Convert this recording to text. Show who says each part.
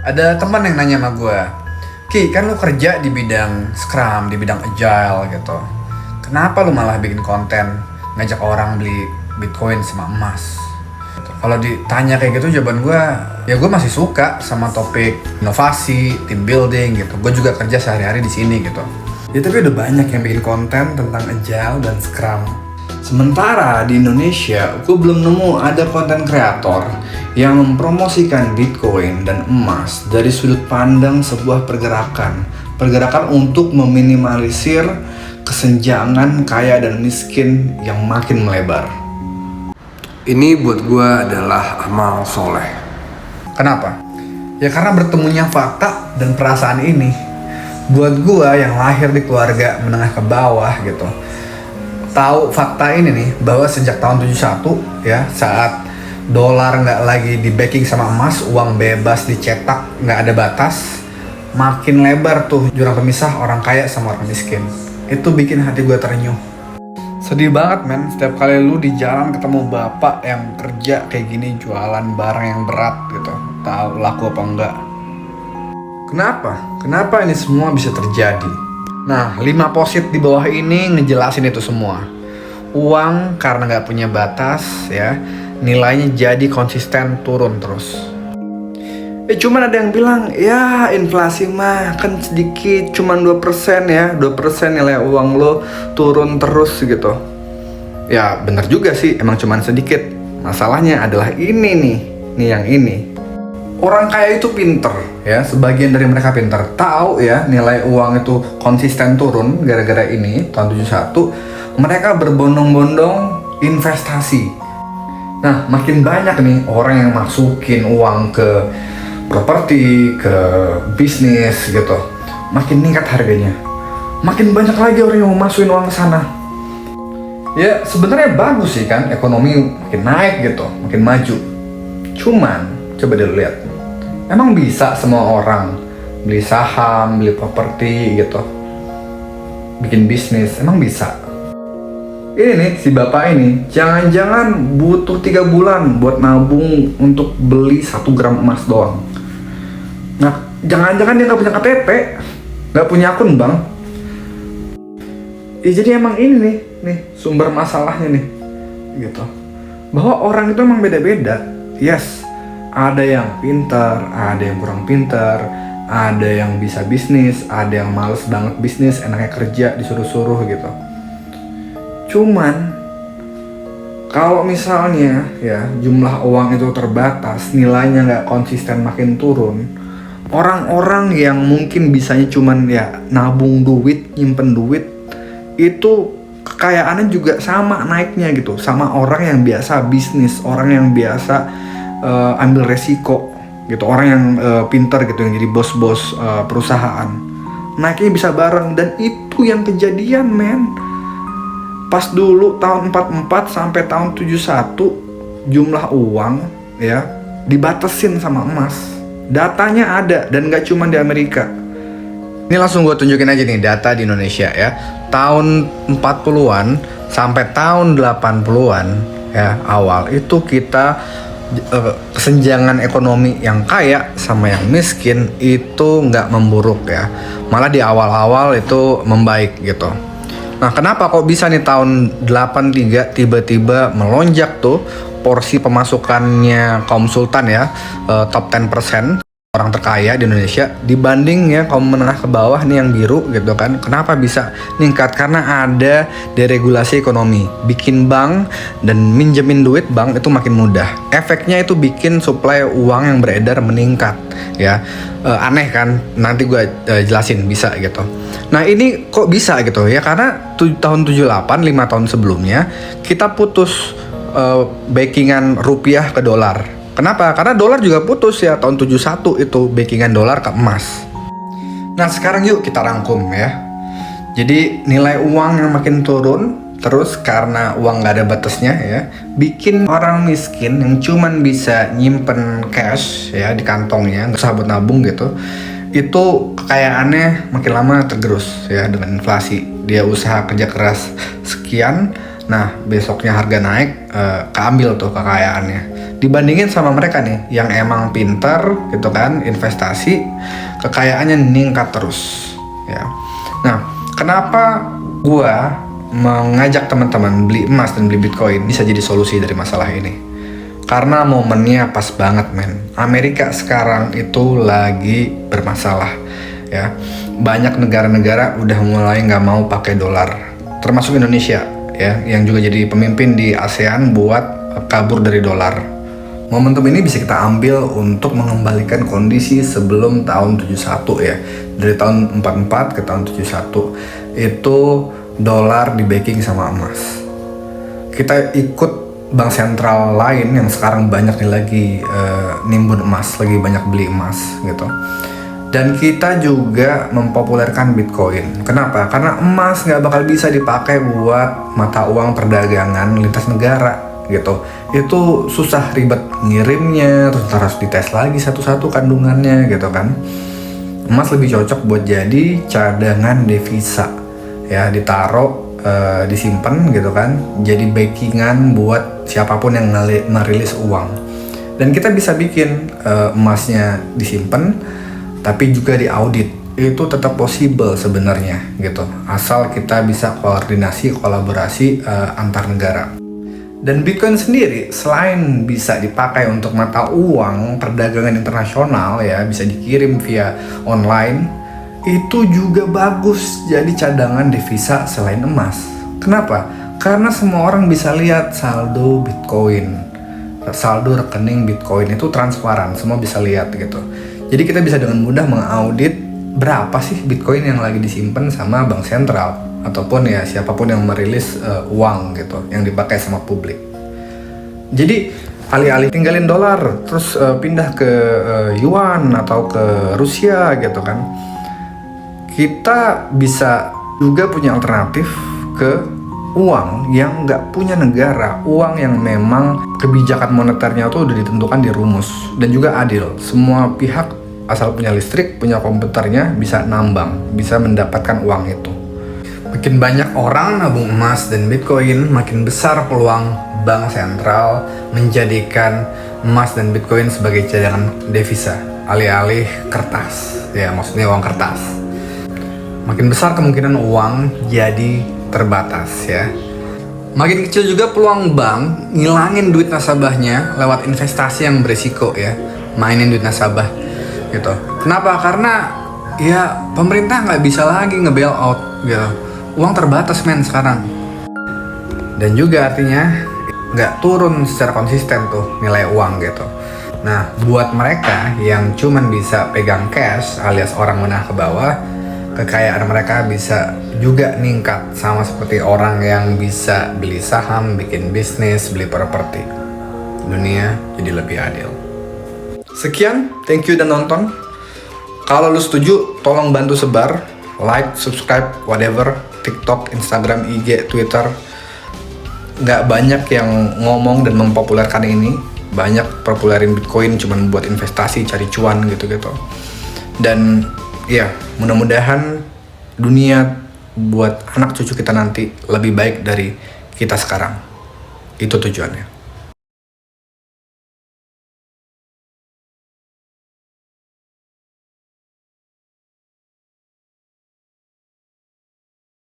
Speaker 1: Ada teman yang nanya sama gue, Ki, kan lu kerja di bidang Scrum, di bidang Agile gitu. Kenapa lu malah bikin konten ngajak orang beli Bitcoin sama emas? Kalau ditanya kayak gitu, jawaban gue, ya gue masih suka sama topik inovasi, team building gitu. Gue juga kerja sehari-hari di sini gitu. Ya tapi udah banyak yang bikin konten tentang Agile dan Scrum. Sementara di Indonesia, gue belum nemu ada konten kreator yang mempromosikan Bitcoin dan emas dari sudut pandang sebuah pergerakan. Pergerakan untuk meminimalisir kesenjangan kaya dan miskin yang makin melebar. Ini buat gue adalah amal soleh. Kenapa? Ya karena bertemunya fakta dan perasaan ini. Buat gue yang lahir di keluarga menengah ke bawah gitu, tahu fakta ini nih, bahwa sejak tahun 71 ya, saat dolar nggak lagi di backing sama emas, uang bebas dicetak nggak ada batas, makin lebar tuh jurang pemisah orang kaya sama orang miskin. Itu bikin hati gue terenyuh. Sedih banget men, setiap kali lu di jalan ketemu bapak yang kerja kayak gini, jualan barang yang berat gitu, tahu laku apa enggak. Kenapa ini semua bisa terjadi? Nah, 5 posit di bawah ini ngejelasin itu semua. Uang karena nggak punya batas ya, nilainya jadi konsisten turun terus. Cuman ada yang bilang, ya inflasi mah kan sedikit, cuman 2% ya, 2% nilai uang lo turun terus gitu. Ya bener juga sih, emang cuman sedikit. Masalahnya adalah ini nih yang ini. Orang kaya itu pinter ya, sebagian dari mereka pinter, tahu ya nilai uang itu konsisten turun gara-gara ini tahun 71, mereka berbondong-bondong investasi. Nah, makin banyak nih orang yang masukin uang ke properti, ke bisnis gitu, makin meningkat harganya. Makin banyak lagi orang yang mau masukin uang ke sana. Ya sebenarnya bagus sih kan, ekonomi makin naik gitu, makin maju. Cuman coba dulu lihat, emang bisa semua orang beli saham, beli properti gitu, bikin bisnis, emang bisa? Ini nih si bapak ini jangan-jangan butuh 3 bulan buat nabung untuk beli 1 gram emas doang. Nah, jangan-jangan dia nggak punya KTP, nggak punya akun bank. Ya jadi emang ini nih sumber masalahnya nih, gitu. Bahwa orang itu emang beda-beda. Yes, ada yang pintar, ada yang kurang pintar, ada yang bisa bisnis, ada yang males banget bisnis, enaknya kerja disuruh-suruh gitu. Cuman kalau misalnya ya jumlah uang itu terbatas, nilainya nggak konsisten makin turun, orang-orang yang mungkin bisanya cuman ya nabung duit, nyimpen duit, itu kekayaannya juga sama naiknya gitu, sama orang yang biasa bisnis, orang yang biasa ambil resiko gitu, orang yang pintar gitu, yang jadi bos-bos perusahaan, naiknya bisa bareng. Dan itu yang kejadian men. Pas dulu tahun 44 sampai tahun 71 jumlah uang ya dibatasin sama emas. Datanya ada dan gak cuma di Amerika. Ini langsung gue tunjukin aja nih data di Indonesia ya. Tahun 40-an sampai tahun 80-an ya awal itu kita kesenjangan ekonomi yang kaya sama yang miskin itu nggak memburuk ya. Malah di awal-awal itu membaik gitu. Nah, kenapa kok bisa nih tahun 83 tiba-tiba melonjak tuh porsi pemasukannya kaum sultan ya, top 10% orang terkaya di Indonesia dibanding ya kaum menengah ke bawah nih yang biru gitu kan. Kenapa bisa meningkat? Karena ada deregulasi ekonomi. Bikin bank dan minjemin duit bank itu makin mudah. Efeknya itu bikin suplai uang yang beredar meningkat ya. Aneh kan? Nanti gue jelasin bisa gitu. Nah ini kok bisa gitu ya, karena tahun 78, 5 tahun sebelumnya kita putus backingan rupiah ke dolar. Kenapa? Karena dolar juga putus ya tahun 71 itu backingan dolar ke emas. Nah sekarang yuk kita rangkum ya. Jadi nilai uang yang makin turun terus karena uang gak ada batasnya ya, bikin orang miskin yang cuman bisa nyimpen cash ya di kantongnya, gak usah buat nabung gitu, itu kekayaannya makin lama tergerus ya dengan inflasi. Dia usaha kerja keras sekian, nah besoknya harga naik, keambil tuh kekayaannya. dibandingin sama mereka nih yang emang pintar gitu kan, investasi, kekayaannya meningkat terus ya. Nah, kenapa gua mengajak teman-teman beli emas dan beli Bitcoin bisa jadi solusi dari masalah ini? Karena momennya pas banget, men. Amerika sekarang itu lagi bermasalah ya. Banyak negara-negara udah mulai nggak mau pakai dolar, termasuk Indonesia ya, yang juga jadi pemimpin di ASEAN buat kabur dari dolar. Momentum ini bisa kita ambil untuk mengembalikan kondisi sebelum tahun 71 ya. Dari tahun 44 ke tahun 71 itu dolar di backing sama emas. Kita ikut bank sentral lain yang sekarang banyak nih lagi nimbun emas, lagi banyak beli emas gitu. Dan kita juga mempopulerkan Bitcoin. Kenapa? Karena emas nggak bakal bisa dipakai buat mata uang perdagangan lintas negara gitu. Itu susah, ribet ngirimnya, terus harus dites lagi satu-satu kandungannya gitu kan. Emas lebih cocok buat jadi cadangan devisa ya, ditaruh, disimpan gitu kan, jadi backingan buat siapapun yang ngerilis uang. Dan kita bisa bikin emasnya disimpan tapi juga diaudit. Itu tetap possible sebenarnya gitu, asal kita bisa koordinasi, kolaborasi antar negara. Dan Bitcoin sendiri selain bisa dipakai untuk mata uang perdagangan internasional ya, bisa dikirim via online, itu juga bagus jadi cadangan devisa selain emas. Kenapa? Karena semua orang bisa lihat saldo Bitcoin, saldo rekening Bitcoin itu transparan, semua bisa lihat gitu. Jadi kita bisa dengan mudah mengaudit berapa sih Bitcoin yang lagi disimpan sama bank sentral ataupun ya siapapun yang merilis uang gitu yang dipakai sama publik. Jadi alih-alih tinggalin dolar terus pindah ke yuan atau ke Rusia gitu kan, kita bisa juga punya alternatif ke uang yang nggak punya negara, uang yang memang kebijakan moneternya tuh udah ditentukan di rumus dan juga adil. Semua pihak asal punya listrik, punya komputernya bisa nambang, bisa mendapatkan uang itu. Makin banyak orang nabung emas dan Bitcoin, makin besar peluang bank sentral menjadikan emas dan Bitcoin sebagai cadangan devisa alih-alih kertas. Ya, maksudnya uang kertas. Makin besar kemungkinan uang jadi terbatas ya. Makin kecil juga peluang bank ngilangin duit nasabahnya lewat investasi yang berisiko ya, mainin duit nasabah gitu. Kenapa? Karena ya pemerintah nggak bisa lagi nge-bail out gitu. Uang terbatas men sekarang. Dan juga artinya nggak turun secara konsisten tuh nilai uang gitu. Nah, buat mereka yang cuman bisa pegang cash alias orang menengah ke bawah, kekayaan mereka bisa juga ningkat sama seperti orang yang bisa beli saham, bikin bisnis, beli properti. Dunia jadi lebih adil. Sekian, thank you udah nonton. Kalau lu setuju, tolong bantu sebar, like, subscribe, whatever, TikTok, Instagram, IG, Twitter. Nggak banyak yang ngomong dan mempopulerkan ini. Banyak populerin Bitcoin cuman buat investasi, cari cuan gitu-gitu. Dan ya, mudah-mudahan dunia buat anak cucu kita nanti lebih baik dari kita sekarang. Itu tujuannya.